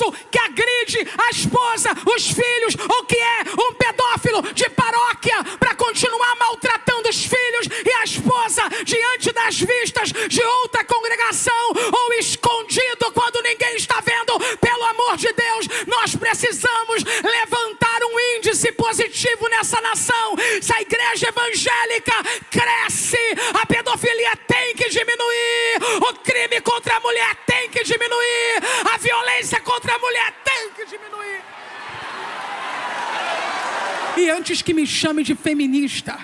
moço que agride a esposa, os filhos, ou que é um pedófilo de paróquia, para continuar maltratando os filhos e a esposa diante das vistas de outra congregação, ou escondido quando ninguém está vendo. Pelo amor de Deus, nós precisamos levantar um índice positivo nessa nação. Se a igreja evangélica cresce, a pedofilia tem que diminuir, o crime contra a mulher tem que diminuir, a violência contra a mulher tem que diminuir. E antes que me chame de feminista,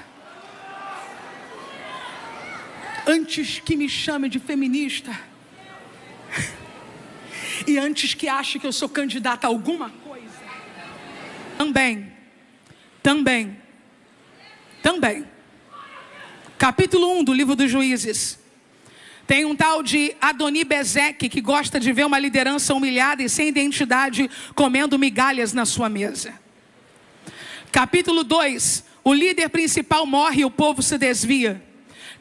e antes que ache que eu sou candidata a alguma coisa, também, capítulo 1 do livro dos Juízes, tem um tal de Adoni-Bezeque que gosta de ver uma liderança humilhada e sem identidade comendo migalhas na sua mesa. Capítulo 2, o líder principal morre e o povo se desvia.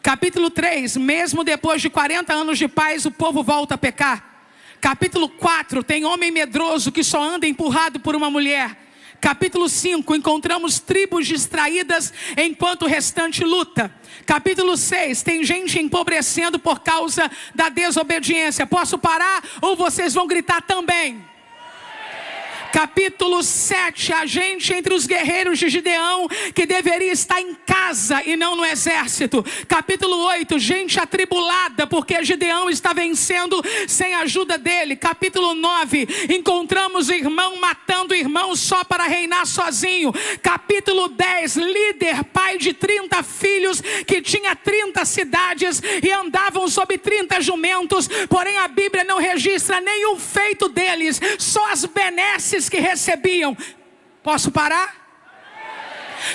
Capítulo 3, mesmo depois de 40 anos de paz, o povo volta a pecar. Capítulo 4, tem homem medroso que só anda empurrado por uma mulher. Capítulo 5, encontramos tribos distraídas enquanto o restante luta. Capítulo 6, tem gente empobrecendo por causa da desobediência. Posso parar ou vocês vão gritar também? Capítulo 7, a gente entre os guerreiros de Gideão que deveria estar em casa e não no exército. Capítulo 8, gente atribulada porque Gideão está vencendo sem a ajuda dele. Capítulo 9, encontramos irmão matando irmão só para reinar sozinho. Capítulo 10, líder, pai de 30 filhos que tinha 30 cidades e andavam sob 30 jumentos, porém a Bíblia não registra nenhum feito deles, só as benesses que recebiam. Posso parar?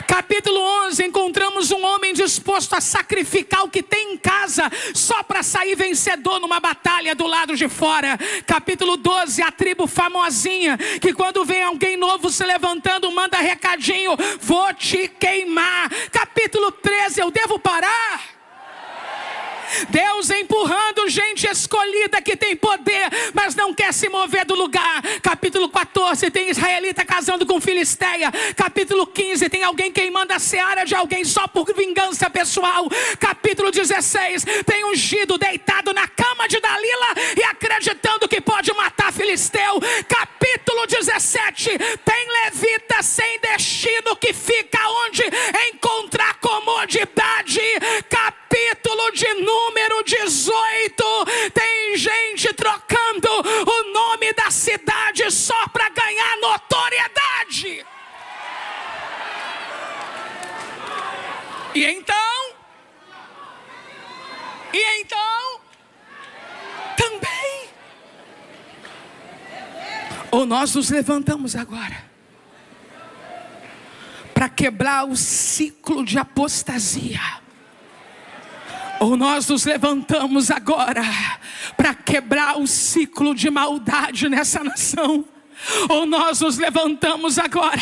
Capítulo 11, encontramos um homem disposto a sacrificar o que tem em casa só para sair vencedor numa batalha do lado de fora. Capítulo 12, a tribo famosinha que quando vem alguém novo se levantando manda recadinho: vou te queimar. Capítulo 13, eu devo parar? Deus empurrando gente escolhida que tem poder, mas não quer se mover do lugar. Capítulo 14, tem israelita casando com filisteia. Capítulo 15, tem alguém queimando a seara de alguém só por vingança pessoal. Capítulo 16, tem ungido deitado na cama de Dalila e acreditando que pode matar filisteu. Capítulo 17, tem levita sem destino que fica onde encontrar comodidade. Capítulo de número 18, tem gente trocando o nome da cidade só para ganhar notoriedade. E então, também, ou nós nos levantamos agora para quebrar o ciclo de apostasia, ou nós nos levantamos agora para quebrar o ciclo de maldade nessa nação. Ou nós nos levantamos agora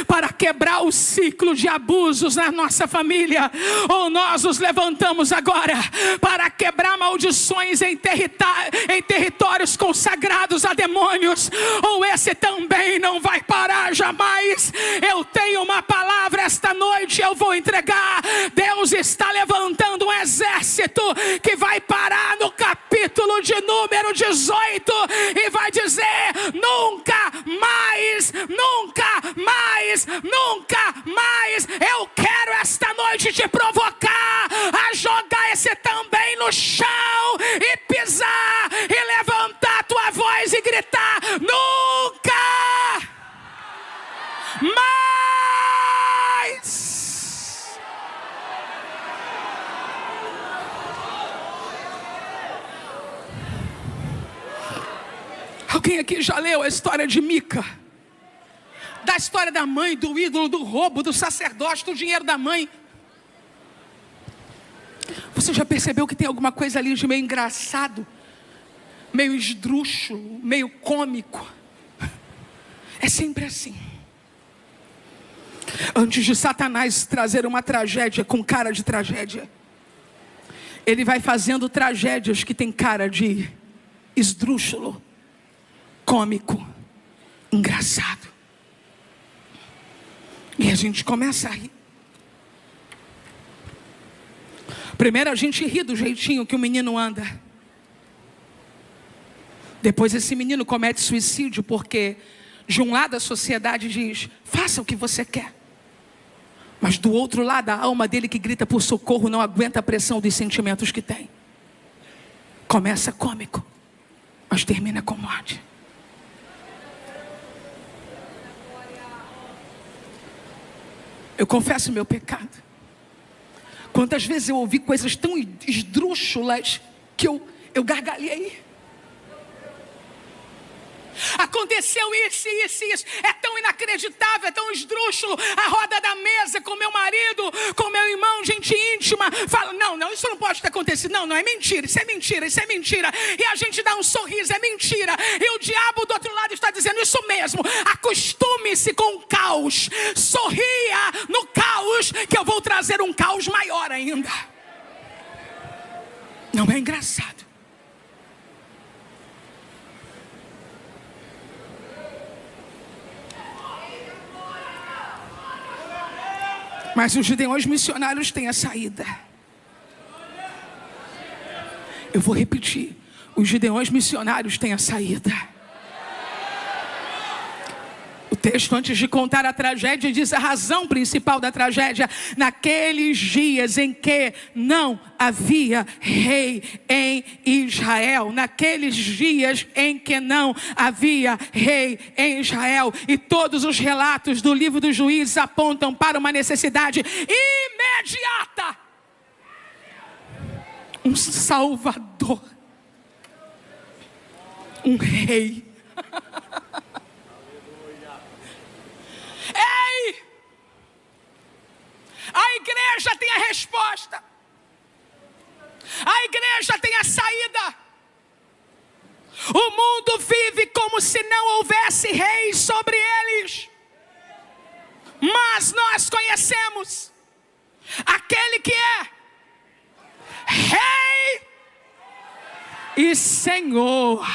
para quebrar o ciclo de abusos na nossa família. Ou nós nos levantamos agora para quebrar maldições em territórios consagrados a demônios. Ou esse também não vai parar jamais. Eu tenho uma palavra esta noite, eu vou entregar. Deus está levantando um exército que vai parar no capítulo de número 18 e vai dizer: nunca mais, nunca mais, nunca mais. Eu quero esta noite te provocar a jogar esse também no chão e pisar e levantar tua voz e gritar: nunca mais. Alguém aqui já leu a história de Mica? Da história da mãe, do ídolo, do roubo, do sacerdote, do dinheiro da mãe. Você já percebeu que tem alguma coisa ali de meio engraçado? Meio esdrúxulo, meio cômico? É sempre assim. Antes de Satanás trazer uma tragédia com cara de tragédia, ele vai fazendo tragédias que tem cara de esdrúxulo, cômico. engraçado. E a gente começa a rir. Primeiro a gente ri do jeitinho que o menino anda. Depois esse menino comete suicídio porque de um lado a sociedade diz: faça o que você quer. Mas do outro lado a alma dele que grita por socorro não aguenta a pressão dos sentimentos que tem. Começa cômico, mas termina com morte. Eu confesso meu pecado. Quantas vezes eu ouvi coisas tão esdrúxulas que eu gargalhei. Aconteceu isso. É tão inacreditável, é tão esdrúxulo. A roda da mesa com meu marido, com meu irmão, gente íntima, fala: não, isso não pode ter acontecido. Não, é mentira, isso é mentira. E a gente dá um sorriso, é mentira. E o diabo do outro lado está dizendo: isso mesmo, acostume-se com o caos. Sorria no caos, que eu vou trazer um caos maior ainda. Não é engraçado? Mas os gideões missionários têm a saída. Eu vou repetir: os gideões missionários têm a saída. O texto, antes de contar a tragédia, diz a razão principal da tragédia: naqueles dias em que não havia rei em Israel. Naqueles dias em que não havia rei em Israel. E todos os relatos do livro dos Juízes apontam para uma necessidade imediata: um Salvador, um rei. Ei! A igreja tem a resposta. A igreja tem a saída. O mundo vive como se não houvesse reis sobre eles. Mas nós conhecemos aquele que é Rei e Senhor.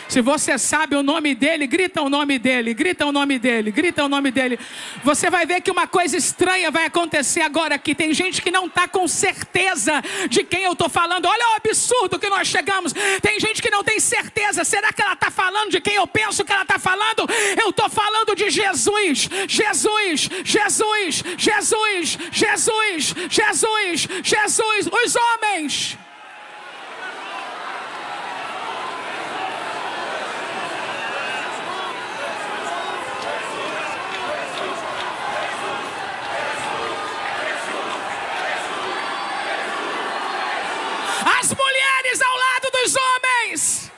Se você sabe o nome dele, grita o nome dele, grita o nome dele, grita o nome dele. Você vai ver que uma coisa estranha vai acontecer agora aqui. Tem gente que não está com certeza de quem eu estou falando. Olha o absurdo que nós chegamos. Tem gente que não tem certeza. Será que ela está falando de quem eu penso que ela está falando? Eu estou falando de Jesus. Jesus, Jesus, Jesus, Jesus, Jesus, Jesus. Os homens. As mulheres ao lado dos homens.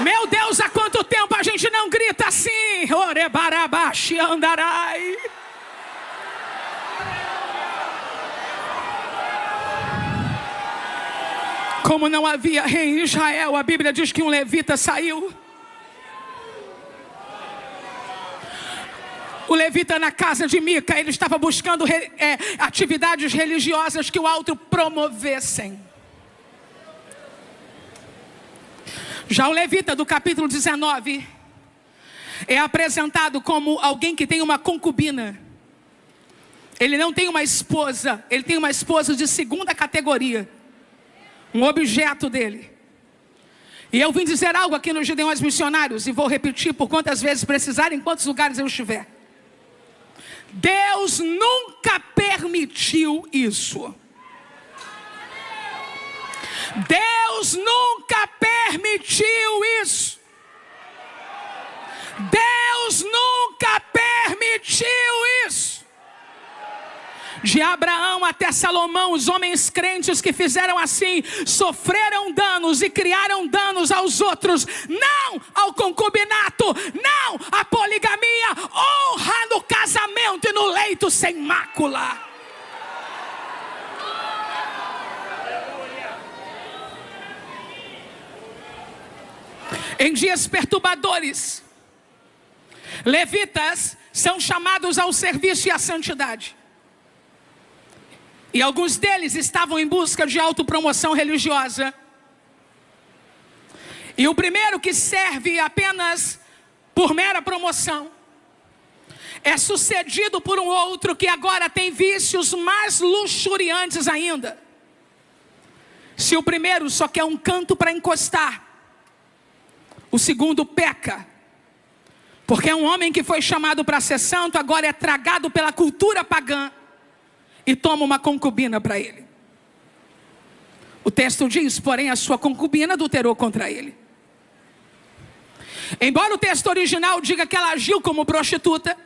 Meu Deus, há quanto tempo a gente não grita assim? Orebarabaxi andarai. Como não havia rei em Israel, a Bíblia diz que um levita saiu. O levita na casa de Mica, ele estava buscando atividades religiosas que o outro promovessem. Já o levita do capítulo 19 é apresentado como alguém que tem uma concubina. Ele não tem uma esposa, ele tem uma esposa de segunda categoria, um objeto dele. E eu vim dizer algo aqui nos Gideões Missionários, e vou repetir por quantas vezes precisar, em quantos lugares eu estiver. Deus nunca permitiu isso. Deus nunca permitiu isso. Deus nunca permitiu isso. De Abraão até Salomão, os homens crentes que fizeram assim, sofreram danos e criaram danos aos outros. Não ao concubinato, não à poligamia, honra no casamento e no leito sem mácula. Em dias perturbadores, levitas são chamados ao serviço e à santidade. E alguns deles estavam em busca de autopromoção religiosa. E o primeiro, que serve apenas por mera promoção, é sucedido por um outro que agora tem vícios mais luxuriantes ainda. Se o primeiro só quer um canto para encostar, o segundo peca. Porque é um homem que foi chamado para ser santo, agora é tragado pela cultura pagã e toma uma concubina para ele. O texto diz, porém a sua concubina adulterou contra ele. Embora o texto original diga que ela agiu como prostituta,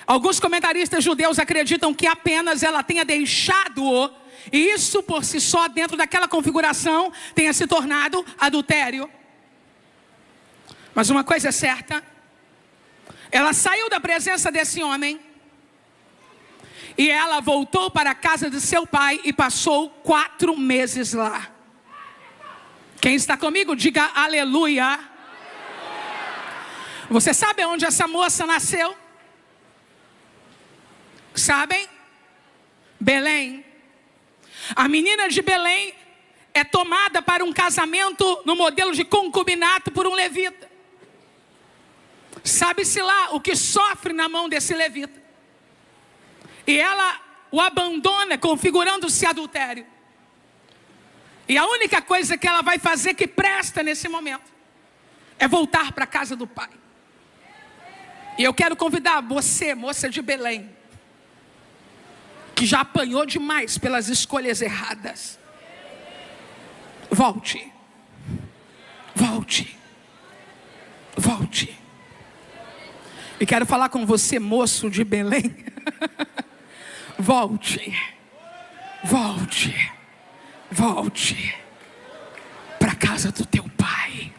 alguns comentaristas judeus acreditam que apenas ela tenha deixado-o, e isso por si só, dentro daquela configuração, tenha se tornado adultério. Mas uma coisa é certa, ela saiu da presença desse homem, e ela voltou para a casa de seu pai e passou 4 meses lá. Quem está comigo, diga aleluia. Você sabe onde essa moça nasceu? Sabem? Belém. A menina de Belém é tomada para um casamento no modelo de concubinato por um levita. Sabe-se lá o que sofre na mão desse levita. E ela o abandona, configurando-se adultério. E a única coisa que ela vai fazer que presta nesse momento é voltar para a casa do pai. E eu quero convidar você, moça de Belém, que já apanhou demais pelas escolhas erradas. Volte. Volte. Volte. E quero falar com você, moço de Belém. Volte. Volte. Volte para a casa do teu pai.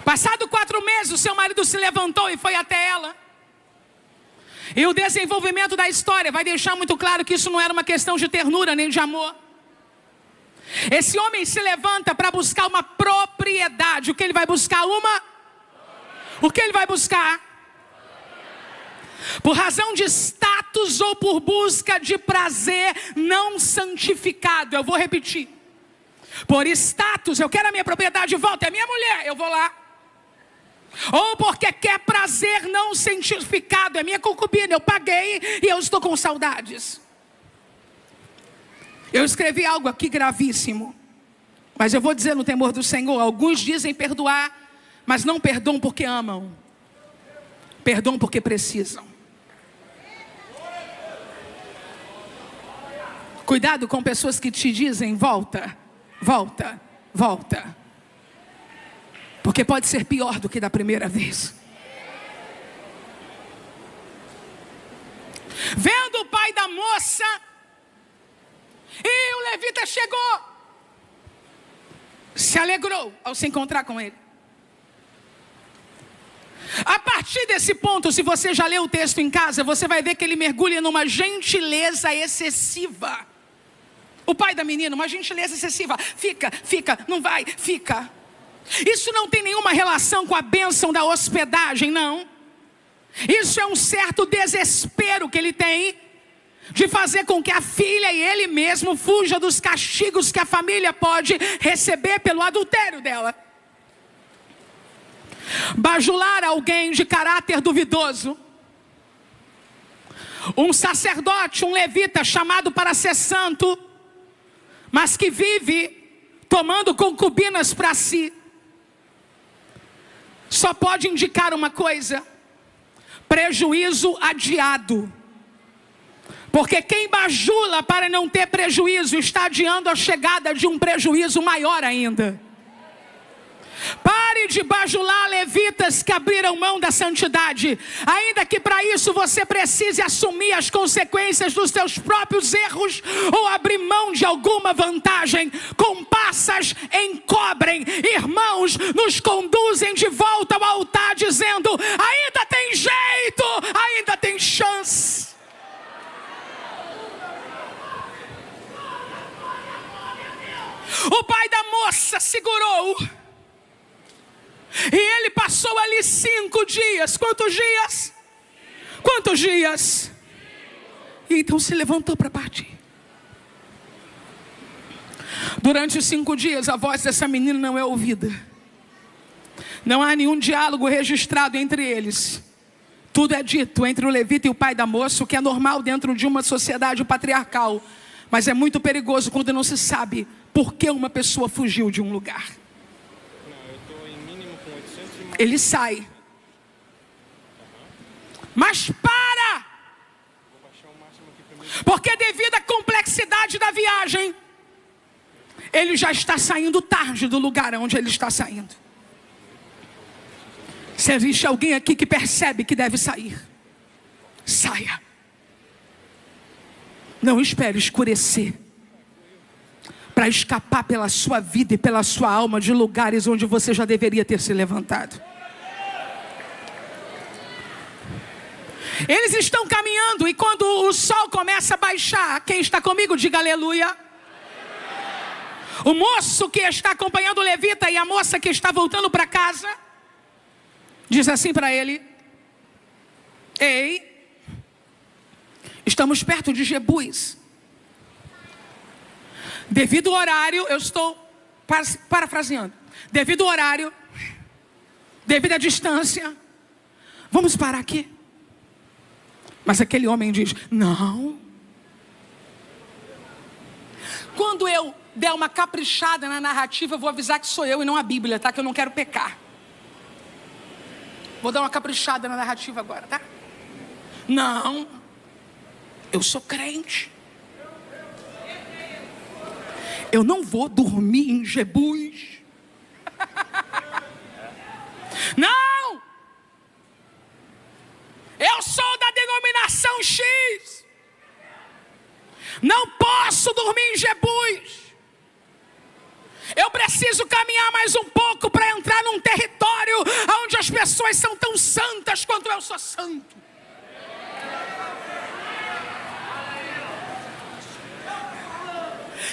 Passado 4 meses, o seu marido se levantou e foi até ela. E o desenvolvimento da história vai deixar muito claro que isso não era uma questão de ternura nem de amor. Esse homem se levanta para buscar uma propriedade. O que ele vai buscar? O que ele vai buscar? Por razão de status ou por busca de prazer não santificado. Eu vou repetir. Por status, eu quero a minha propriedade de volta, é minha mulher, eu vou lá. Ou porque quer prazer não santificado, é minha concubina, eu paguei e eu estou com saudades. Eu escrevi algo aqui gravíssimo, mas eu vou dizer no temor do Senhor. Alguns dizem perdoar, mas não perdoam porque amam, perdoam porque precisam. Cuidado com pessoas que te dizem volta, volta, volta, porque pode ser pior do que da primeira vez. Vendo o pai da moça, e o levita chegou, se alegrou ao se encontrar com ele. A partir desse ponto, se você já leu o texto em casa, você vai ver que ele mergulha numa gentileza excessiva. O pai da menina, uma gentileza excessiva. Fica, não vai, fica. Isso não tem nenhuma relação com a bênção da hospedagem, não. Isso é um certo desespero que ele tem de fazer com que a filha e ele mesmo fuja dos castigos que a família pode receber pelo adultério dela. Bajular alguém de caráter duvidoso, um sacerdote, um levita chamado para ser santo, mas que vive tomando concubinas para si, só pode indicar uma coisa: prejuízo adiado. Porque quem bajula para não ter prejuízo está adiando a chegada de um prejuízo maior ainda. Pare de bajular levitas que abriram mão da santidade, ainda que para isso você precise assumir as consequências dos seus próprios erros ou abrir mão de alguma vantagem. Compassas encobrem, irmãos nos conduzem de volta ao altar dizendo: ainda tem jeito, ainda tem chance. O pai da moça segurou. E ele passou ali 5 dias. Quantos dias? Quantos dias? E então se levantou para partir. Durante os 5 dias, a voz dessa menina não é ouvida. Não há nenhum diálogo registrado entre eles. Tudo é dito entre o levita e o pai da moça, o que é normal dentro de uma sociedade patriarcal. Mas é muito perigoso quando não se sabe por que uma pessoa fugiu de um lugar. Ele sai. Mas para! Porque devido à complexidade da viagem, ele já está saindo tarde do lugar onde ele está saindo. Se existe alguém aqui que percebe que deve sair, saia. Não espere escurecer para escapar pela sua vida e pela sua alma de lugares onde você já deveria ter se levantado. Eles estão caminhando e quando o sol começa a baixar, quem está comigo, diga aleluia. O moço que está acompanhando o levita e a moça que está voltando para casa, diz assim para ele: ei, estamos perto de Jebus. Devido ao horário, eu estou parafraseando. Devido ao horário, devido à distância, vamos parar aqui. Mas aquele homem diz: não. Quando eu der uma caprichada na narrativa, eu vou avisar que sou eu e não a Bíblia, tá? Que eu não quero pecar. Vou dar uma caprichada na narrativa agora, tá? Não. Eu sou crente. Eu não vou dormir em Jebus. Não. Eu sou da denominação X. Não posso dormir em Jebus. Eu preciso caminhar mais um pouco para entrar num território onde as pessoas são tão santas quanto eu sou santo.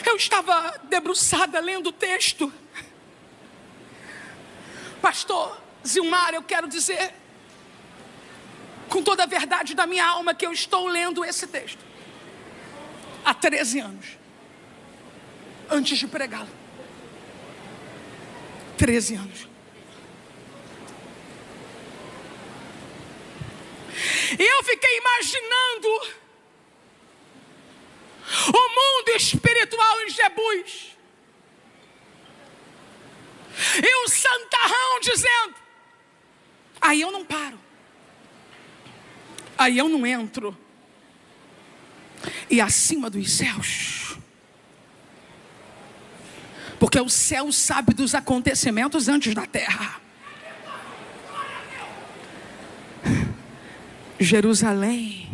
Eu estava debruçada lendo o texto. Pastor Zilmar, eu quero dizer com toda a verdade da minha alma que eu estou lendo esse texto há 13 anos antes de pregá-lo. 13 anos. E eu fiquei imaginando o mundo espiritual em Jebus. E o santarrão dizendo: aí eu não paro. Aí eu não entro. E acima dos céus, porque o céu sabe dos acontecimentos antes da terra. Jerusalém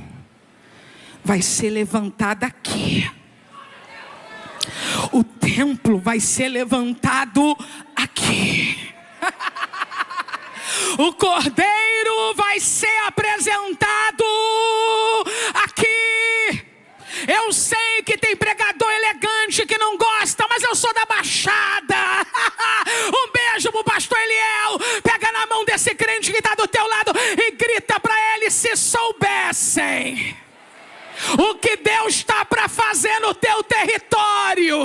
vai ser levantada aqui. O templo vai ser levantado aqui. O cordeiro vai ser apresentado aqui. Eu sei que tem pregador elegante que não gosta, mas eu sou da Baixada. Um beijo pro pastor Eliel. Pega na mão desse crente que está do teu lado e grita para ele: se soubessem o que Deus está para fazer no teu território,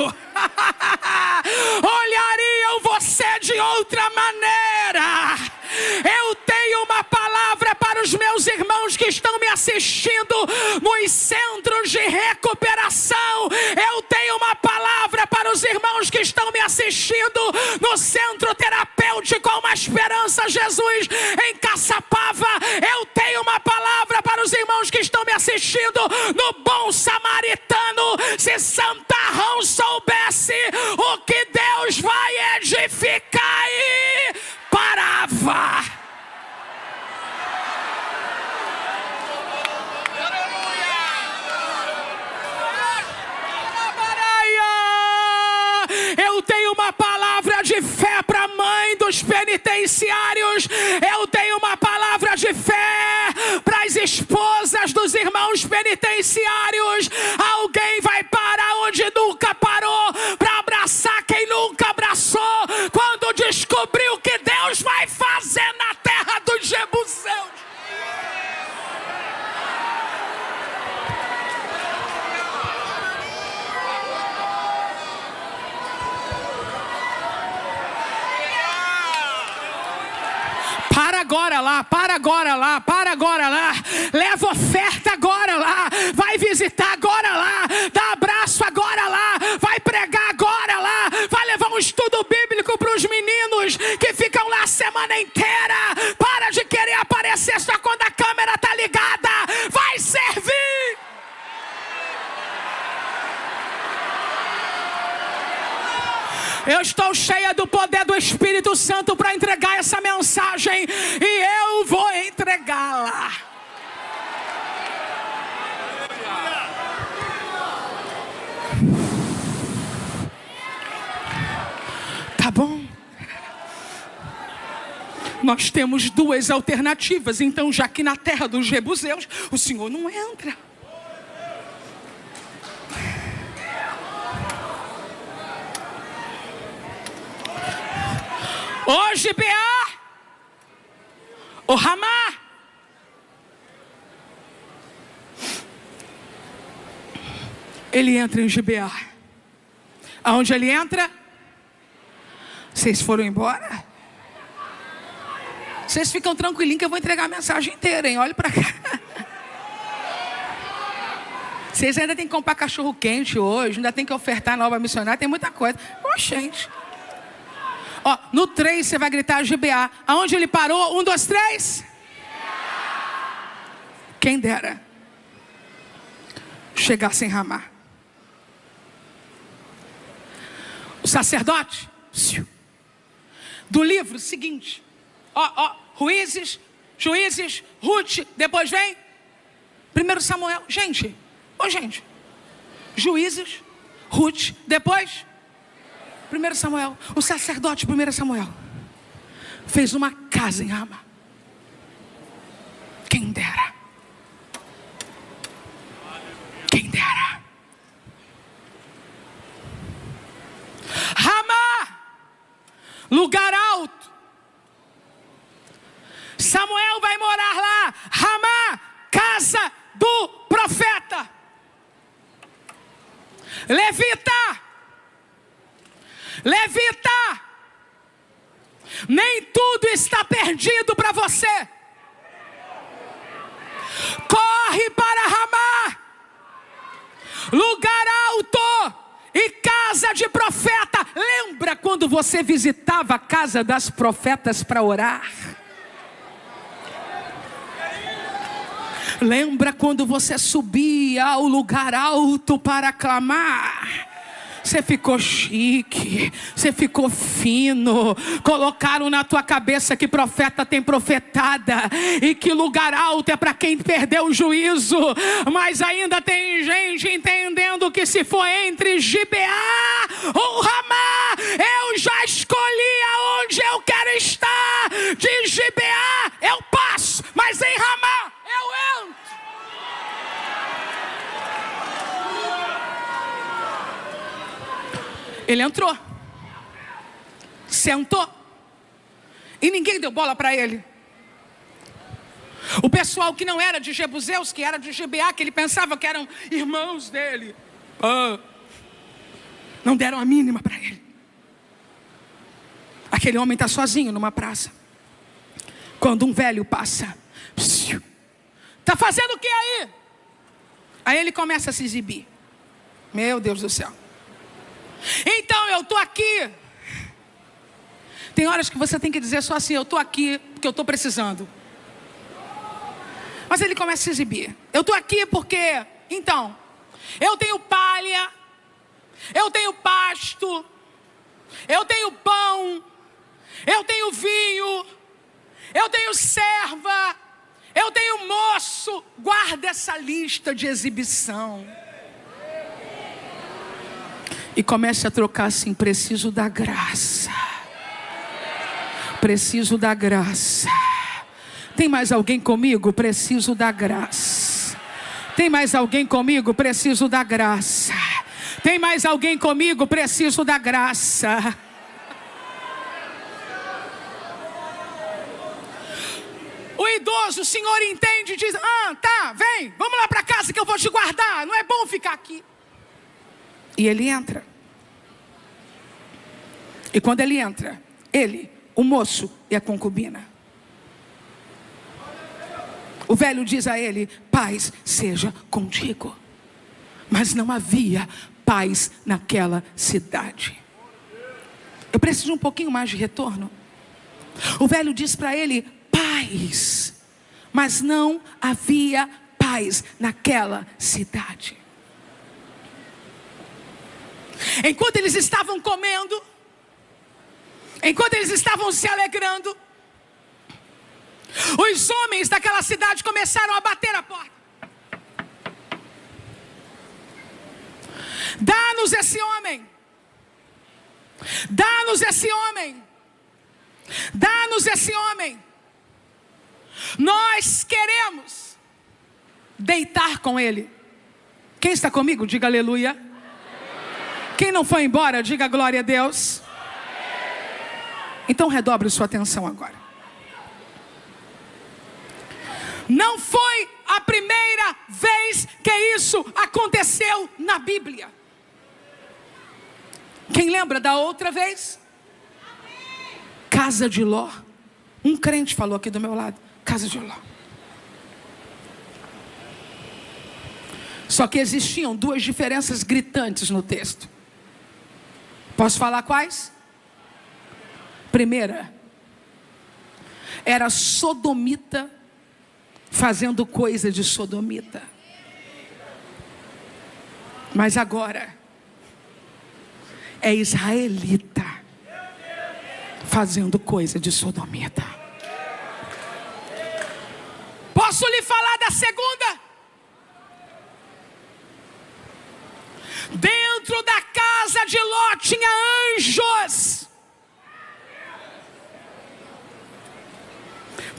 olhariam você de outra maneira. Eu tenho uma palavra para os meus irmãos que estão me assistindo nos centros de recuperação. Eu tenho uma palavra para os irmãos que estão me assistindo no centro terapêutico Uma Esperança Jesus em Caçapava. Eu tenho uma palavra para os irmãos que estão me assistindo no Bom Samaritano. Se Santarrão soubesse o que Deus vai edificar aí, parava. Eu tenho uma palavra de fé para a mãe dos penitenciários. Eu tenho uma palavra de fé para as esposas dos irmãos penitenciários. Alguém vai parar onde nunca parou para abraçar quem nunca abraçou, quando descobriu o que Deus vai fazer na terra dos jebuseus. agora lá, para agora lá, para agora lá. Leva oferta agora lá. Vai visitar agora lá. Dá abraço agora lá. Vai pregar agora lá. Vai levar um estudo bíblico para os meninos que ficam lá a semana inteira. Para de querer aparecer só quando a câmera está ligada. Vai servir. Eu estou cheia do poder do Espírito Santo para entregar essa mensagem. E eu vou entregá-la. Tá bom? Nós temos duas alternativas. Então, já que na terra dos jebuseus o Senhor não entra. Ô Gibeá, ô Ramá, ele entra em Gibeá. Aonde ele entra? Vocês foram embora? Vocês ficam tranquilinhos que eu vou entregar a mensagem inteira, hein? Olha para cá. Vocês ainda tem que comprar cachorro quente hoje, ainda tem que ofertar nova missionária, tem muita coisa. Oxente. Ó, no 3 você vai gritar Gibeá. Aonde ele parou? 1, 2, 3. Quem dera chegasse em Ramá. O sacerdote do livro seguinte. Juízes, Ruth, depois vem 1 Samuel. Gente, Juízes, Ruth, depois 1 Samuel. O sacerdote 1 Samuel fez uma casa em Ramá. Quem dera. Quem dera. Ramá, lugar alto. Samuel vai morar lá. Ramá, casa do profeta. Levita, nem tudo está perdido para você. Corre para Ramá, lugar alto e casa de profeta. Lembra quando você visitava a casa das profetas para orar? Lembra quando você subia ao lugar alto para clamar? Você ficou chique, você ficou fino. Colocaram na tua cabeça que profeta tem profetada e que lugar alto é para quem perdeu o juízo. Mas ainda tem gente entendendo que se for entre Gibeá ou Ramá, eu já escolhi aonde eu quero estar. De Gibeá eu passo, mas em Ramá eu entro. Ele entrou, sentou, e ninguém deu bola para ele. O pessoal que não era de Jebuseus, que era de Gibeá, que ele pensava que eram irmãos dele, não deram a mínima para ele. Aquele homem está sozinho numa praça. Quando um velho passa, está fazendo o que aí? Aí ele começa a se exibir. Meu Deus do céu. Então eu estou aqui. Tem horas que você tem que dizer só assim: eu estou aqui porque eu estou precisando. Mas ele começa a se exibir. Eu estou aqui porque, então, eu tenho palha, eu tenho pasto, eu tenho pão, eu tenho vinho, eu tenho serva, eu tenho moço. Guarda essa lista de exibição. E comece a trocar assim: preciso da graça. Preciso da graça. Tem mais alguém comigo? Preciso da graça. Tem mais alguém comigo? Preciso da graça. Tem mais alguém comigo? Preciso da graça. O idoso, o senhor entende e diz: tá, vem, vamos lá para casa que eu vou te guardar. Não é bom ficar aqui. E ele entra. E quando ele entra, ele, o moço e a concubina. O velho diz a ele: paz seja contigo. Mas não havia paz naquela cidade. Eu preciso de um pouquinho mais de retorno. O velho diz para ele: paz. Mas não havia paz naquela cidade. Enquanto eles estavam comendo, enquanto eles estavam se alegrando, os homens daquela cidade começaram a bater a porta. Dá-nos esse homem. Dá-nos esse homem. Dá-nos esse homem. Nós queremos deitar com ele. Quem está comigo, diga aleluia. Quem não foi embora, diga glória a Deus. Então redobre sua atenção agora. Não foi a primeira vez que isso aconteceu na Bíblia. Quem lembra da outra vez? Casa de Ló. Um crente falou aqui do meu lado. Casa de Ló. Só que existiam duas diferenças gritantes no texto. Posso falar quais? Primeira, era sodomita fazendo coisa de sodomita. Mas agora é israelita fazendo coisa de sodomita. Posso lhe falar da segunda? Dentro da casa de Ló tinha anjos.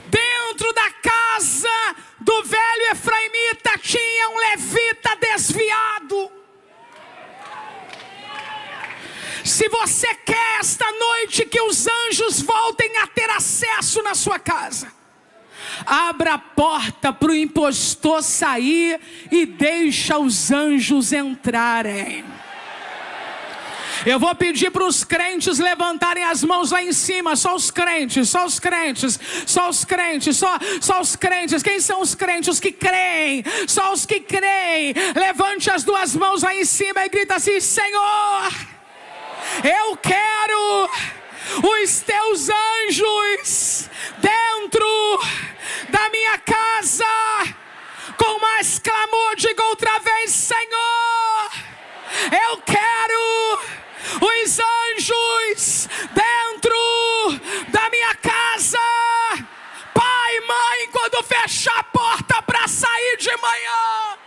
Dentro da casa do velho efraimita tinha um levita desviado. Se você quer esta noite que os anjos voltem a ter acesso na sua casa, abra a porta para o impostor sair e deixa os anjos entrarem. Eu vou pedir para os crentes levantarem as mãos lá em cima. Só os crentes, só os crentes, só os crentes, só os crentes. Quem são os crentes? Os que creem. Só os que creem. Levante as duas mãos lá em cima e grita assim: Senhor, eu quero os teus anjos dentro da minha casa. Com mais clamor, diga outra vez: Senhor, eu quero os anjos dentro da minha casa. Pai, mãe, quando fechar a porta para sair de manhã,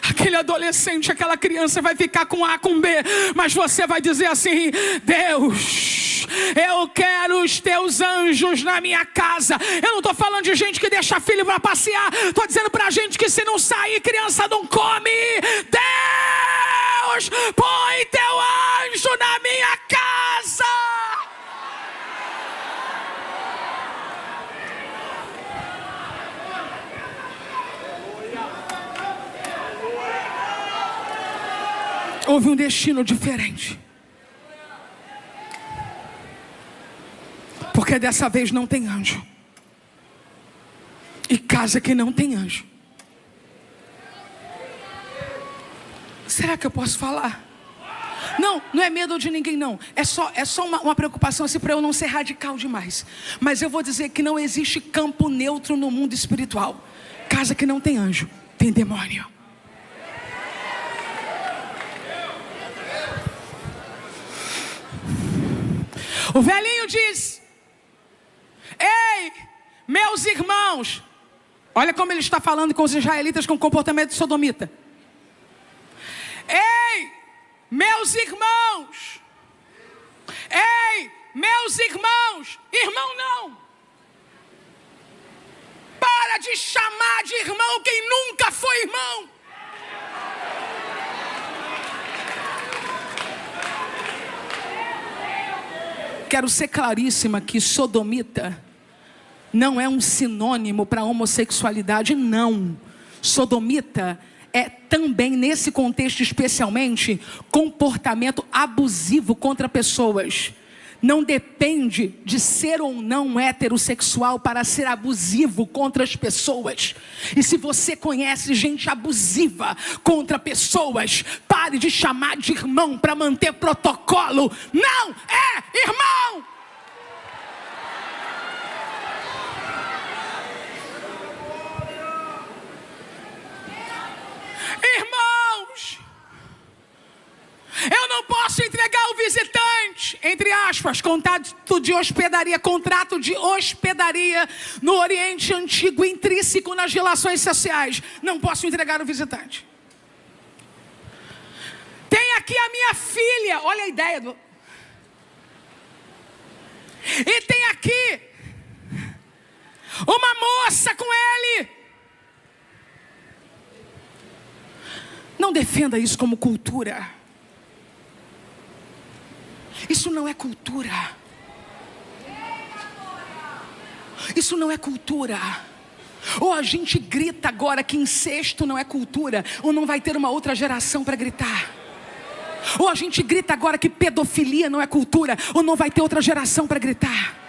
aquele adolescente, aquela criança vai ficar com A, com B, mas você vai dizer assim: Deus, eu quero os teus anjos na minha casa. Eu não estou falando de gente que deixa filho para passear. Estou dizendo para gente que se não sair, criança não come. Deus, põe teu anjo na minha casa. Houve um destino diferente. Porque dessa vez não tem anjo. E casa que não tem anjo. Será que eu posso falar? Não, não é medo de ninguém não. É só uma preocupação assim para eu não ser radical demais. Mas eu vou dizer que não existe campo neutro no mundo espiritual. Casa que não tem anjo, tem demônio. O velhinho diz: ei, meus irmãos. Olha como ele está falando com os israelitas com comportamento de sodomita. Ei, meus irmãos. Ei, meus irmãos. Irmão não. Para de chamar de irmão quem nunca foi irmão. Quero ser claríssima que sodomita não é um sinônimo para homossexualidade, não. Sodomita é também, nesse contexto especialmente, comportamento abusivo contra pessoas. não depende de ser ou não heterossexual para ser abusivo contra as pessoas. E se você conhece gente abusiva contra pessoas, pare de chamar de irmão para manter protocolo. Não é irmão! Irmãos, eu não posso entregar o visitante, entre aspas, contrato de hospedaria no Oriente Antigo, intrínseco nas relações sociais. Não posso entregar o visitante. Tem aqui a minha filha, olha a ideia do... E tem aqui uma moça com ele. Não defenda isso como cultura. Isso não é cultura. Isso não é cultura. Ou a gente grita agora que incesto não é cultura, ou não vai ter uma outra geração para gritar. Ou a gente grita agora que pedofilia não é cultura, ou não vai ter outra geração para gritar.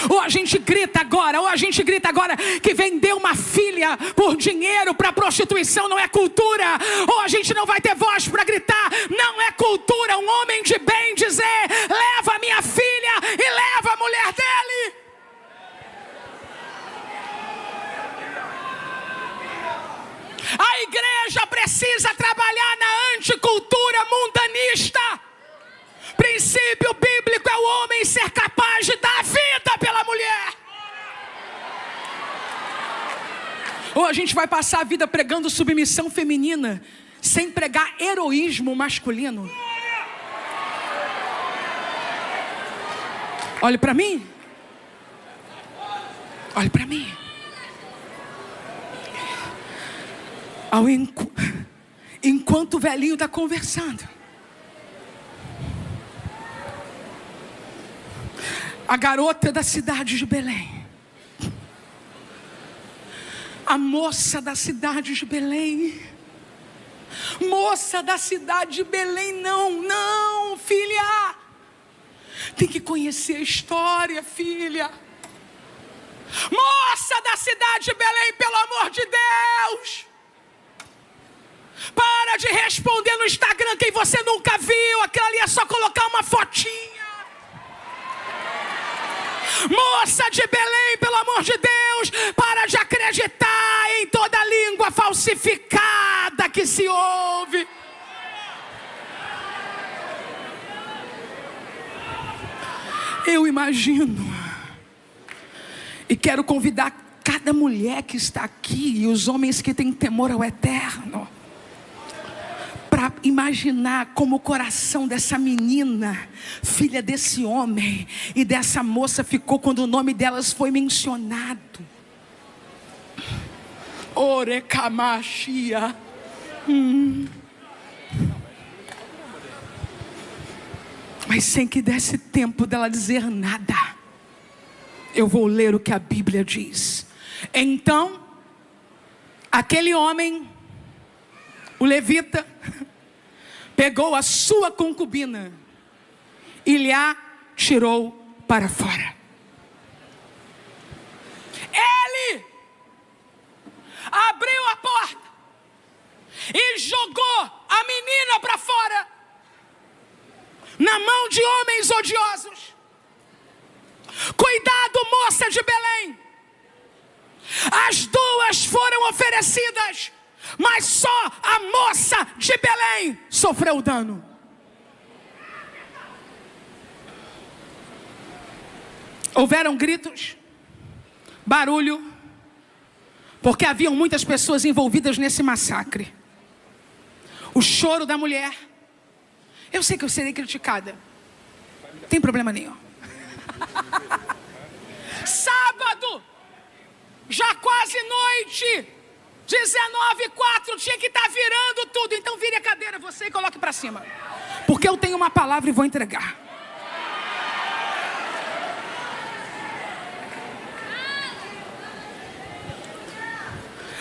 Ou a gente grita agora que vender uma filha por dinheiro para prostituição não é cultura. Ou a gente não vai ter voz para gritar, não é cultura um homem de bem dizer: leva a minha filha e leva a mulher dele. A igreja precisa trabalhar na anticultura mundanista. Princípio bíblico é o homem ser capaz de dar vida pela mulher. Ou a gente vai passar a vida pregando submissão feminina sem pregar heroísmo masculino. Olhe para mim. Olhe para mim. Enquanto o velhinho está conversando, a garota da cidade de Belém, a moça da cidade de Belém, moça da cidade de Belém, não, filha, tem que conhecer a história, filha. Moça da cidade de Belém, pelo amor de Deus, para de responder no Instagram quem você nunca viu. Aquilo ali é só colocar uma fotinha. Moça de Belém, pelo amor de Deus, para de acreditar em toda língua falsificada que se ouve. Eu imagino e quero convidar cada mulher que está aqui e os homens que têm temor ao eterno para imaginar como o coração dessa menina, filha desse homem e dessa moça, ficou quando o nome delas foi mencionado. Orecamachia. Mas sem que desse tempo dela dizer nada, eu vou ler o que a Bíblia diz. Então, aquele homem, o levita, pegou a sua concubina e lhe a tirou para fora. Ele abriu a porta e jogou a menina para fora, na mão de homens odiosos. Cuidado, moça de Belém. As duas foram oferecidas, mas só a moça de Belém sofreu dano. Houveram gritos, barulho, porque haviam muitas pessoas envolvidas nesse massacre. O choro da mulher. Eu sei que eu serei criticada, não tem problema nenhum. Sábado, já quase noite, 19h04, tinha que estar virando tudo. Então vire a cadeira você e coloque para cima, porque eu tenho uma palavra e vou entregar.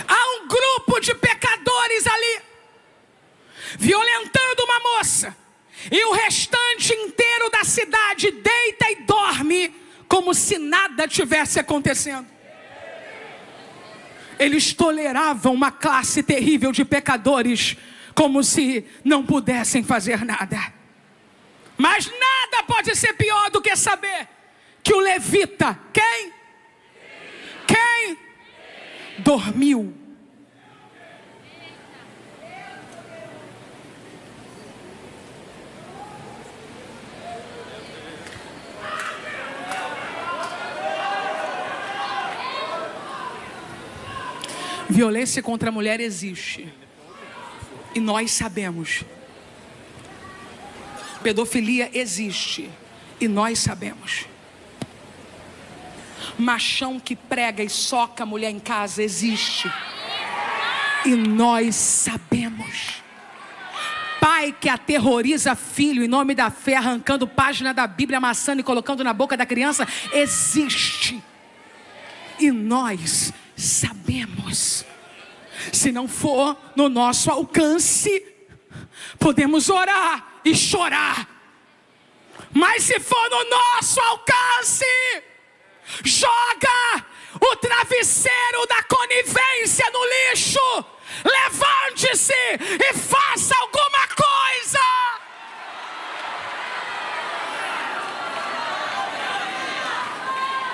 Há um grupo de pecadores ali, violentando uma moça, e o restante inteiro da cidade deita e como se nada tivesse acontecendo. Eles toleravam uma classe terrível de pecadores, como se não pudessem fazer nada. Mas nada pode ser pior do que saber que o levita, quem? Dormiu. Violência contra a mulher existe. E nós sabemos. Pedofilia existe. E nós sabemos. Machão que prega e soca a mulher em casa existe. E nós sabemos. Pai que aterroriza filho em nome da fé, arrancando página da Bíblia, amassando e colocando na boca da criança, existe. E nós sabemos. Se não for no nosso alcance, podemos orar e chorar. Mas se for no nosso alcance, joga o travesseiro da conivência no lixo. Levante-se e faça alguma coisa.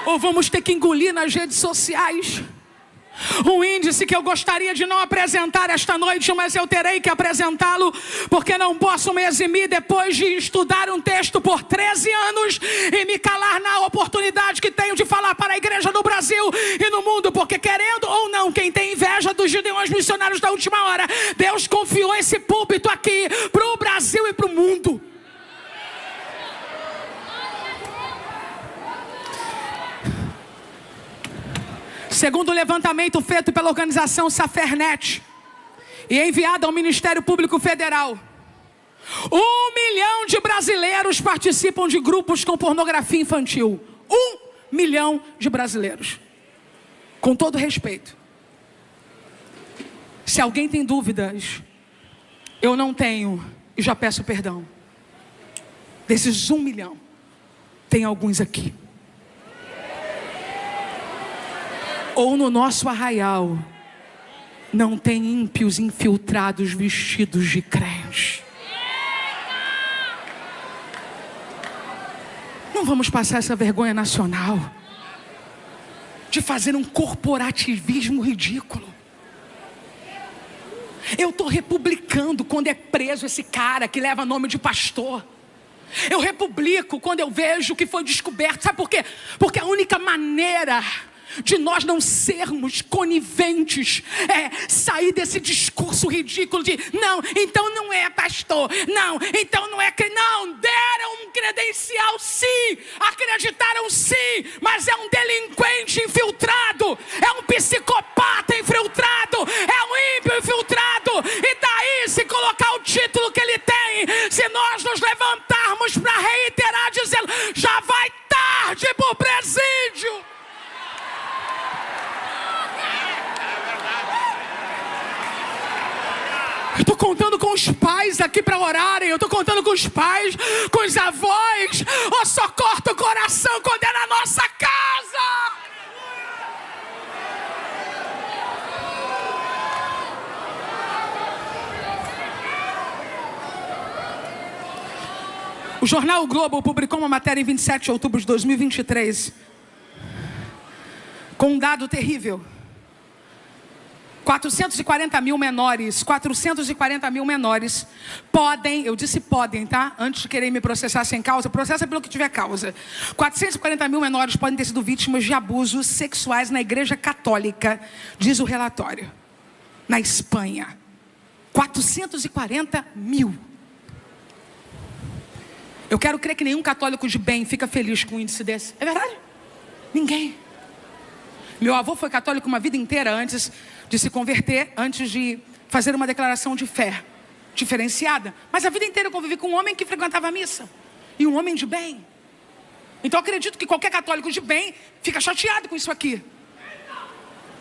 Ou vamos ter que engolir nas redes sociais um índice que eu gostaria de não apresentar esta noite, mas eu terei que apresentá-lo, porque não posso me eximir depois de estudar um texto por 13 anos e me calar na oportunidade que tenho de falar para a igreja no Brasil e no mundo, porque querendo ou não, quem tem inveja dos gideões missionários da última hora, Deus confiou esse púlpito aqui para o Brasil e para o mundo. Segundo o levantamento feito pela organização Safernet e enviado ao Ministério Público Federal, 1 milhão de brasileiros participam de grupos com pornografia infantil. 1 milhão de brasileiros. Com todo respeito, se alguém tem dúvidas, eu não tenho e já peço perdão. Desses 1 milhão, tem alguns aqui. Ou no nosso arraial não tem ímpios infiltrados vestidos de crente. Não vamos passar essa vergonha nacional de fazer um corporativismo ridículo. Eu estou republicando quando é preso esse cara que leva nome de pastor. Eu republico quando eu vejo que foi descoberto. Sabe por quê? Porque a única maneira de nós não sermos coniventes é sair desse discurso ridículo de não, então não é pastor, não, então não é, não, deram um credencial sim, acreditaram sim, mas é um delinquente infiltrado, é um psicopata infiltrado, é um ímpio infiltrado. E daí, se colocar o título que ele tem, se nós nos levantarmos para reiterar dizendo, já vai tarde para o presídio. Eu estou contando com os pais aqui para orarem. Eu estou contando com os pais, com os avós. Oh, só corta o coração quando é na nossa casa. O jornal O Globo publicou uma matéria em 27 de outubro de 2023 com um dado terrível. 440 mil menores podem, eu disse podem, tá? Antes de querer me processar sem causa, processa pelo que tiver causa. 440 mil menores podem ter sido vítimas de abusos sexuais na igreja católica, diz o relatório. Na Espanha. 440 mil. Eu quero crer que nenhum católico de bem fica feliz com um índice desse. É verdade? Ninguém. Meu avô foi católico uma vida inteira antes de se converter, antes de fazer uma declaração de fé diferenciada. Mas a vida inteira eu convivi com um homem que frequentava a missa. E um homem de bem. Então eu acredito que qualquer católico de bem fica chateado com isso aqui.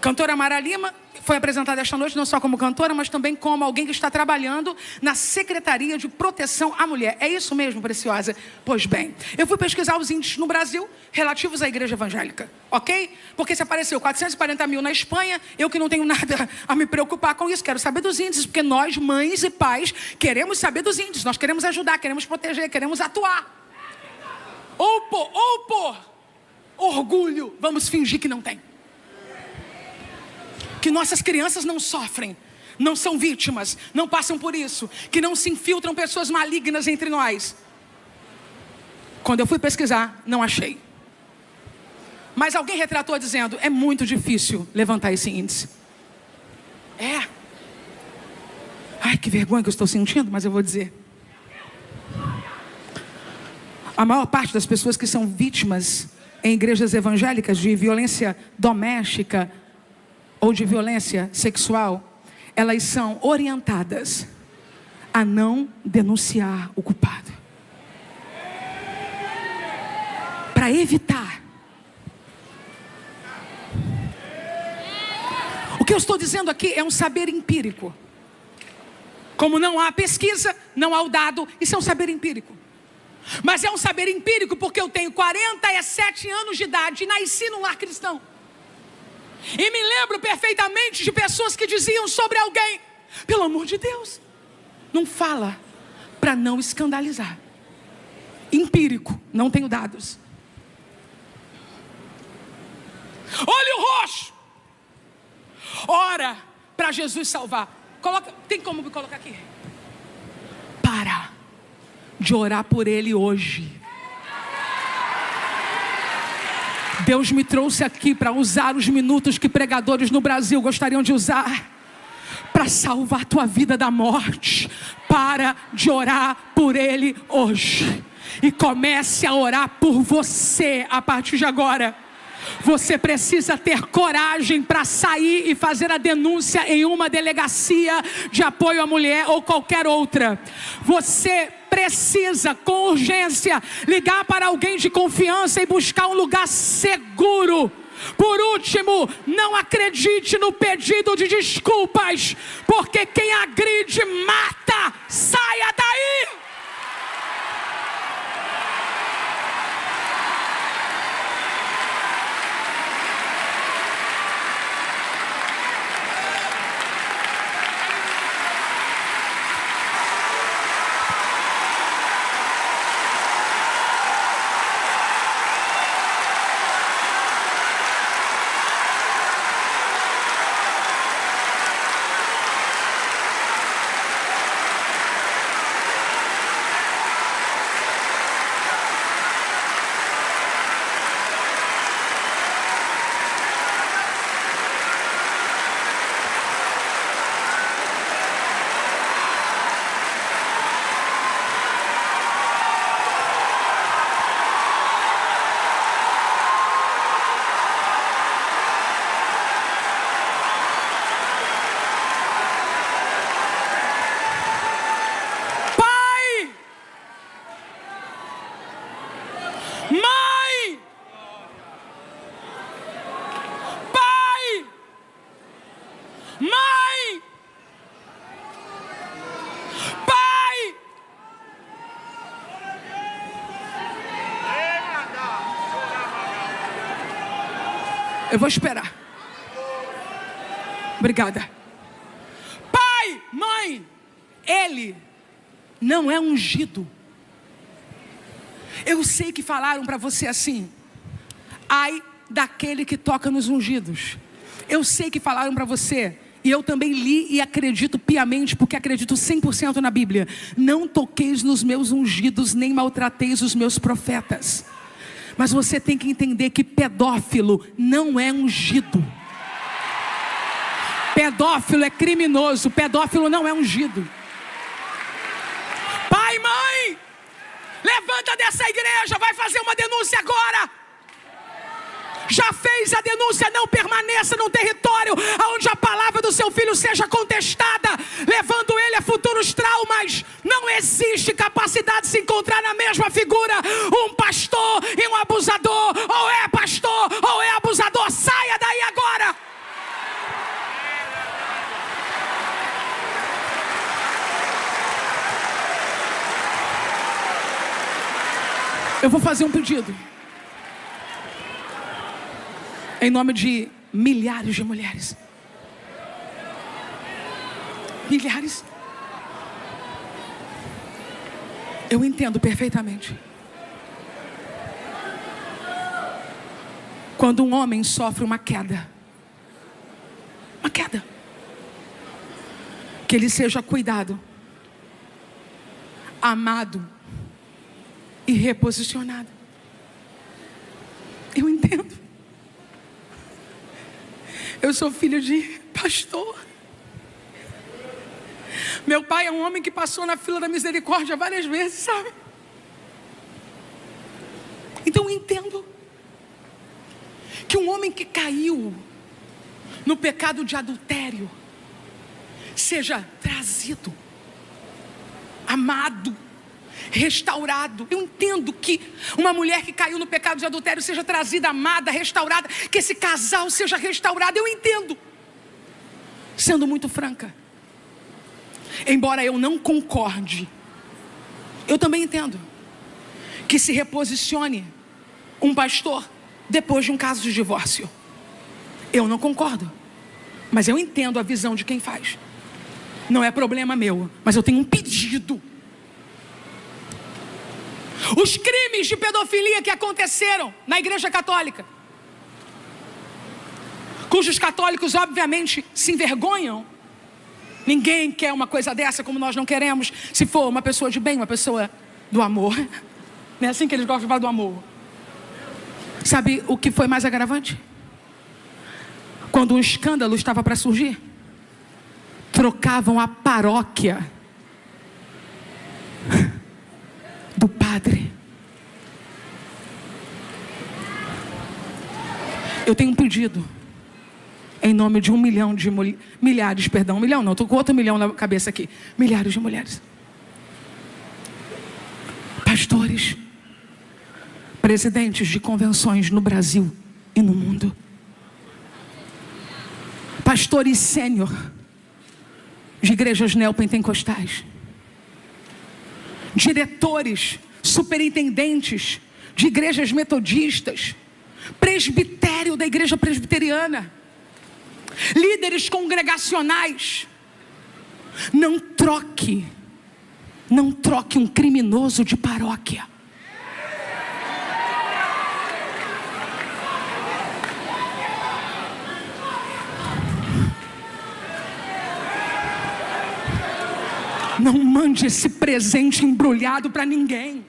Cantora Mara Lima foi apresentada esta noite não só como cantora, mas também como alguém que está trabalhando na Secretaria de Proteção à Mulher. É isso mesmo, Preciosa? Pois bem, eu fui pesquisar os índices no Brasil relativos à igreja evangélica, ok? Porque se apareceu 440 mil na Espanha, eu que não tenho nada a me preocupar com isso, quero saber dos índices, porque nós, mães e pais, queremos saber dos índices, nós queremos ajudar, queremos proteger, queremos atuar. Ou por orgulho, vamos fingir que não tem. Que nossas crianças não sofrem, não são vítimas, não passam por isso, que não se infiltram pessoas malignas entre nós. Quando eu fui pesquisar, não achei. Mas alguém retratou dizendo, é muito difícil levantar esse índice. Ai, que vergonha que eu estou sentindo, mas eu vou dizer. A maior parte das pessoas que são vítimas em igrejas evangélicas de violência doméstica ou de violência sexual, elas são orientadas a não denunciar o culpado. Para evitar. O que eu estou dizendo aqui é um saber empírico. Como não há pesquisa, não há o dado, isso é um saber empírico. Mas é um saber empírico porque eu tenho 47 anos de idade e nasci num lar cristão. E me lembro perfeitamente de pessoas que diziam sobre alguém, pelo amor de Deus, não fala para não escandalizar. Empírico, não tenho dados. Olho roxo. Ora para Jesus salvar. Tem como me colocar aqui? Para de orar por ele hoje. Deus me trouxe aqui para usar os minutos que pregadores no Brasil gostariam de usar para salvar a tua vida da morte. Para de orar por ele hoje e comece a orar por você a partir de agora. Você precisa ter coragem para sair e fazer a denúncia em uma delegacia de apoio à mulher ou qualquer outra. Você precisa, com urgência, ligar para alguém de confiança e buscar um lugar seguro. Por último, não acredite no pedido de desculpas, porque quem agride mata. Saia daí! Eu vou esperar. Obrigada. Pai, mãe, ele não é ungido. Eu sei que falaram para você assim: ai daquele que toca nos ungidos. Eu sei que falaram para você, e eu também li e acredito piamente, porque acredito 100% na Bíblia: não toqueis nos meus ungidos, nem maltrateis os meus profetas. Mas você tem que entender que pedófilo não é ungido. Pedófilo é criminoso, pedófilo não é ungido. Pai, mãe, levanta dessa igreja, vai fazer uma denúncia agora. Já fez a denúncia, não permaneça num território onde a palavra do seu filho seja contestada, levando ele a futuros traumas. Não existe capacidade de se encontrar na mesma figura um pastor e um abusador. Ou é pastor ou é abusador. Saia daí agora. Eu vou fazer um pedido. Em nome de milhares de mulheres. Milhares. Eu entendo perfeitamente. Quando um homem sofre uma queda, que ele seja cuidado, amado e reposicionado. Eu entendo. Eu sou filho de pastor. Meu pai é um homem que passou na fila da misericórdia várias vezes, sabe? Então eu entendo que um homem que caiu no pecado de adultério seja trazido, amado, restaurado. Eu entendo que uma mulher que caiu no pecado de adultério seja trazida, amada, restaurada, que esse casal seja restaurado. Eu entendo. Sendo muito franca, embora eu não concorde, eu também entendo que se reposicione um pastor depois de um caso de divórcio. Eu não concordo, mas eu entendo a visão de quem faz. Não é problema meu, mas eu tenho um pedido. Os crimes de pedofilia que aconteceram na Igreja Católica, cujos católicos obviamente se envergonham. Ninguém quer uma coisa dessa, como nós não queremos, se for uma pessoa de bem, uma pessoa do amor. Não é assim que eles gostam de falar do amor. Sabe o que foi mais agravante? Quando um escândalo estava para surgir, trocavam a paróquia do padre. Eu tenho um pedido em nome de 1 milhão de milhares, perdão, 1 milhão não, estou com outro milhão na cabeça aqui. Milhares de mulheres. Pastores, presidentes de convenções no Brasil e no mundo. Pastores sênior de igrejas neopentecostais. Diretores, superintendentes de igrejas metodistas. Presbitério da igreja presbiteriana. Líderes congregacionais. Não troque um criminoso de paróquia. Não mande esse presente embrulhado para ninguém.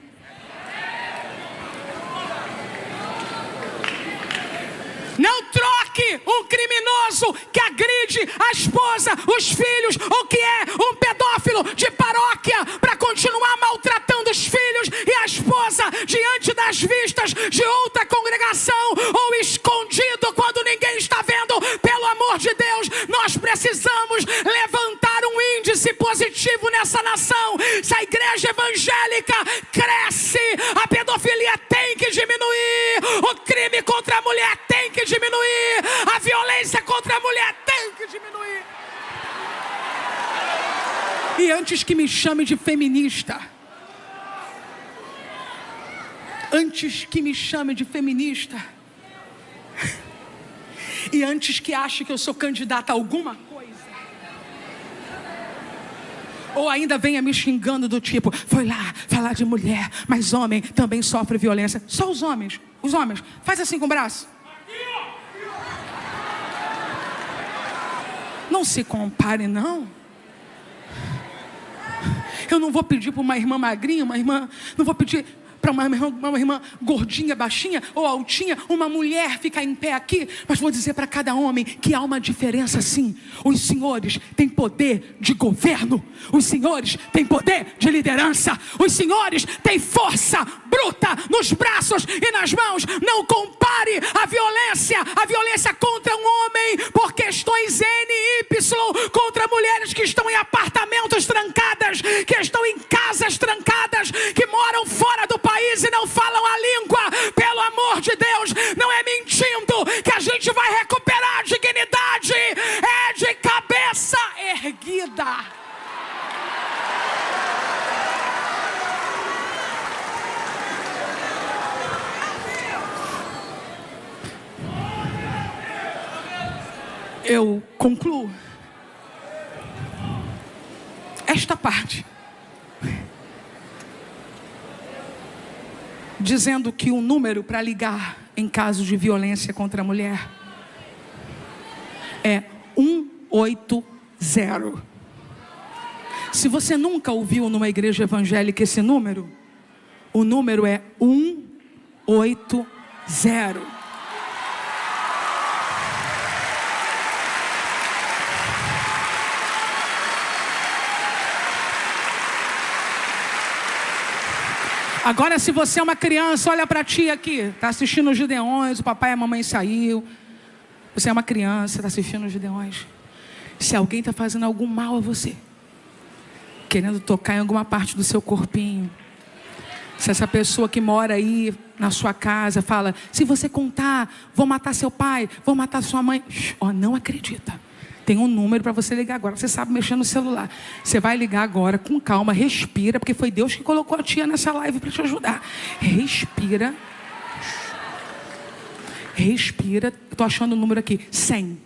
Não troque um criminoso que agride a esposa, os filhos, ou que é um pedófilo de paróquia, para continuar maltratando os filhos e a esposa diante das vistas de outra congregação, ou escondido quando ninguém está vendo. Pelo amor de Deus, nós precisamos levantar um índice positivo nessa nação. Se a igreja evangélica cresce, a pedofilia tem que diminuir, o crime contra a mulher tem que diminuir, a violência contra a mulher tem que diminuir. E antes que me chame de feminista, e antes que ache que eu sou candidata a alguma coisa, ou ainda venha me xingando do tipo, foi lá falar de mulher, mas homem também sofre violência. Só os homens, faz assim com o braço. Não se compare, não. Eu não vou pedir para uma irmã magrinha, não vou pedir para uma irmã gordinha, baixinha ou altinha, uma mulher ficar em pé aqui, mas vou dizer para cada homem que há uma diferença sim. Os senhores têm poder de governo, os senhores têm poder de liderança, os senhores têm força bruta nos braços e nas mãos. Não compare a violência contra um homem por questões N e Y, contra mulheres que estão em apartamentos trancadas, que estão em casas trancadas, que moram fora do país e não falam a língua. Pelo amor de Deus, não é mentindo que a gente vai recuperar a dignidade. É de cabeça erguida. Eu concluo esta parte dizendo que o número para ligar em caso de violência contra a mulher é 180. Se você nunca ouviu numa igreja evangélica esse número, o número é 180. Agora, se você é uma criança, olha para ti aqui, está assistindo os Gideões, o papai e a mamãe saiu. Você é uma criança, está assistindo os Gideões. Se alguém está fazendo algum mal a você, querendo tocar em alguma parte do seu corpinho, se essa pessoa que mora aí na sua casa fala, se você contar, vou matar seu pai, vou matar sua mãe, não acredita. Tem um número para você ligar agora. Você sabe mexer no celular. Você vai ligar agora com calma, respira, porque foi Deus que colocou a tia nessa live para te ajudar. Respira. Respira. Estou achando o número aqui. 100.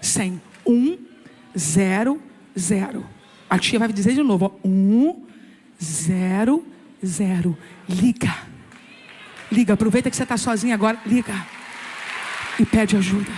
100. 100. A tia vai dizer de novo. 100. Liga. Liga. Aproveita que você está sozinha agora. Liga. E pede ajuda.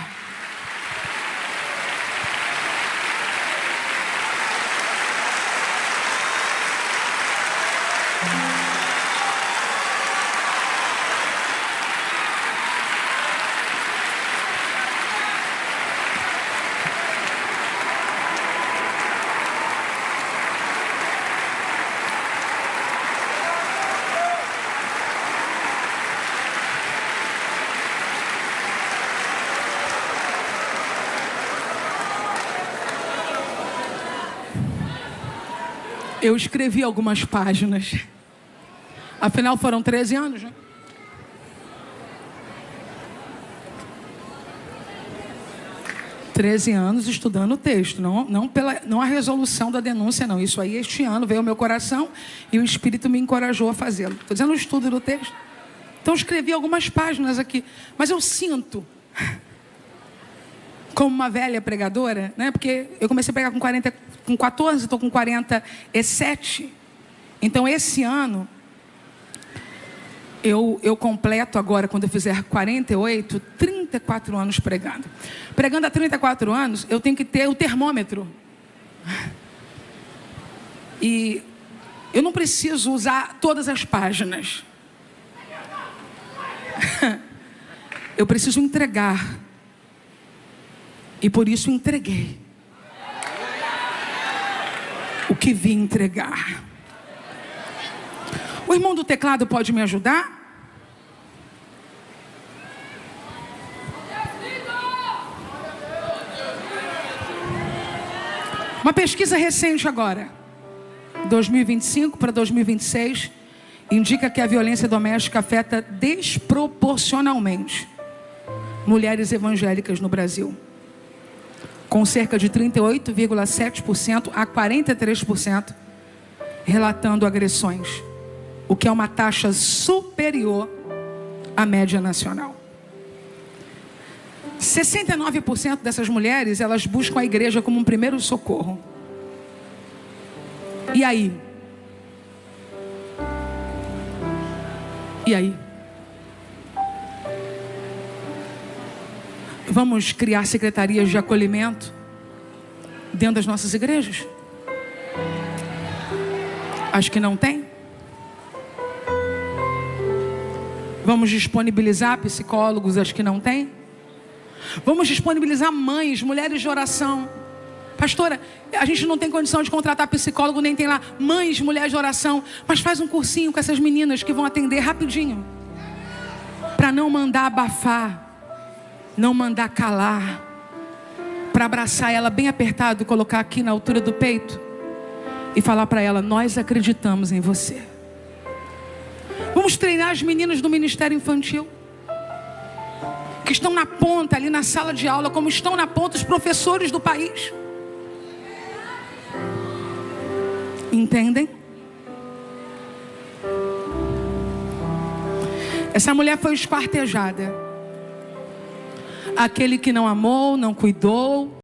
Eu escrevi algumas páginas. Afinal, foram 13 anos, né? Treze anos estudando o texto. Não a resolução da denúncia, não. Isso aí, este ano, veio ao meu coração e o Espírito me encorajou a fazê-lo. Estou dizendo o estudo do texto. Então, eu escrevi algumas páginas aqui. Mas eu sinto, como uma velha pregadora, né? Porque eu comecei a pregar com 14, estou com 47. Então, esse ano, eu completo agora, quando eu fizer 48, 34 anos pregando. Pregando há 34 anos, eu tenho que ter o termômetro. E eu não preciso usar todas as páginas. Eu preciso entregar. E por isso entreguei o que vim entregar. O irmão do teclado pode me ajudar? Uma pesquisa recente agora, 2025 para 2026, indica que a violência doméstica afeta desproporcionalmente mulheres evangélicas no Brasil, com cerca de 38,7% a 43% relatando agressões, o que é uma taxa superior à média nacional. 69% dessas mulheres, elas buscam a igreja como um primeiro socorro. E aí? E aí? Vamos criar secretarias de acolhimento dentro das nossas igrejas? Acho que não tem. Vamos disponibilizar psicólogos? Acho que não tem. Vamos disponibilizar mães, mulheres de oração. Pastora, a gente não tem condição de contratar psicólogo, nem tem lá mães, mulheres de oração. Mas faz um cursinho com essas meninas que vão atender rapidinho. Para não mandar abafar, não mandar calar. Para abraçar ela bem apertado, colocar aqui na altura do peito. E falar para ela, nós acreditamos em você. Vamos treinar as meninas do Ministério Infantil. Que estão na ponta, ali na sala de aula, como estão na ponta os professores do país. Entendem? Essa mulher foi esquartejada. Aquele que não amou, não cuidou,